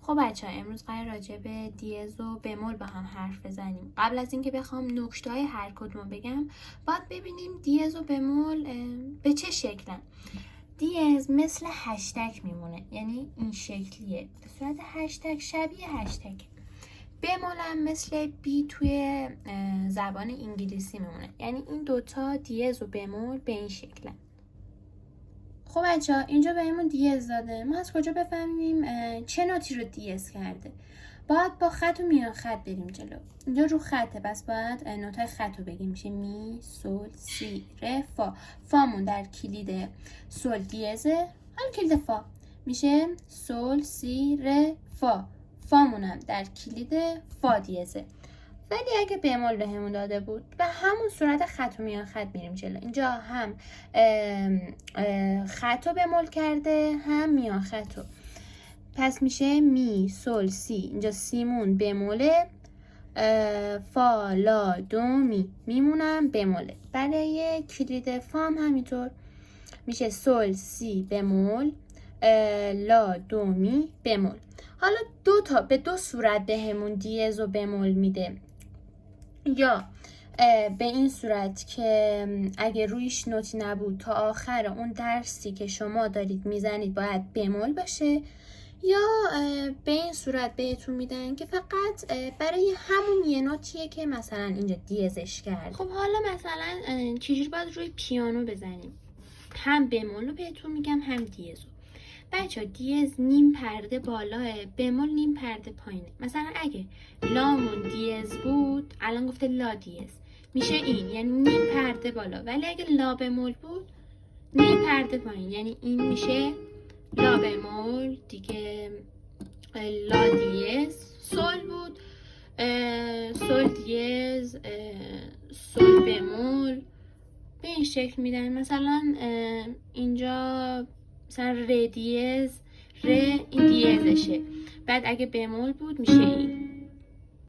خب بچه‌ها امروز قرار راجع به دیز و بمول با هم حرف بزنیم. قبل از اینکه بخوام نکته‌های هر کدومو بگم، باید ببینیم دیز و بمول به چه شکلن. دیز مثل هشتگ میمونه، یعنی این شکلیه، به صورت هشتگ، شبیه هشتگ. بمول هم مثل بی توی زبان انگلیسی میمونه، یعنی این دوتا دیز و بمول به این شکلن. خب بچه ها اینجا بهمون دیز داده، ما از کجا بفهمیم چه نوتی رو دیز کرده؟ باید با خط و میان خط بریم جلو. اینجا رو خطه، پس باید نوتای خط رو بگیم. میشه می، سول، سی، ر، فا. فامون در کلید سول دیزه، حالا کلید فا میشه سول، سی، ر، فا. فامونم در کلید فا دیزه. ولی اگه بمول بهمون داده بود، به همون صورت خط و میان خط میریم جلو. اینجا هم خط رو بمول کرده، هم میان خط رو. پس میشه می، سول، سی. اینجا سیمون بموله، فا، لا، دو، می. میمونم بموله. برای کلید فا هم همینطور میشه سول، سی، بمول، لا، دو، می، بمول. حالا به دو صورت بهمون دیز و بمول میده. یا به این صورت که اگه رویش نوتی نبود تا آخر اون درسی که شما دارید میزنید باید بمول باشه، یا به این صورت بهتون میدن که فقط برای همون یه نوتیه که مثلا اینجا دیزش کرد. خب حالا مثلا چجوری باید روی پیانو بزنیم؟ هم بمول رو بهتون میگم، هم دیزو. بچه دیز نیم پرده بالاه، بمول نیم پرده پایینه. مثلا اگه لامون دیز بود، الان گفته لا دیز، میشه این، یعنی نیم پرده بالا. ولی اگه لا بمول بود، نیم پرده پایین، یعنی این میشه لا بمول دیگه. لا دیز. سول بود، سول دیز، سول بمول. به این شکل میدن. مثلا اینجا مثلا ر دیز، ر این دیزشه. بعد اگه بمول بود میشه این.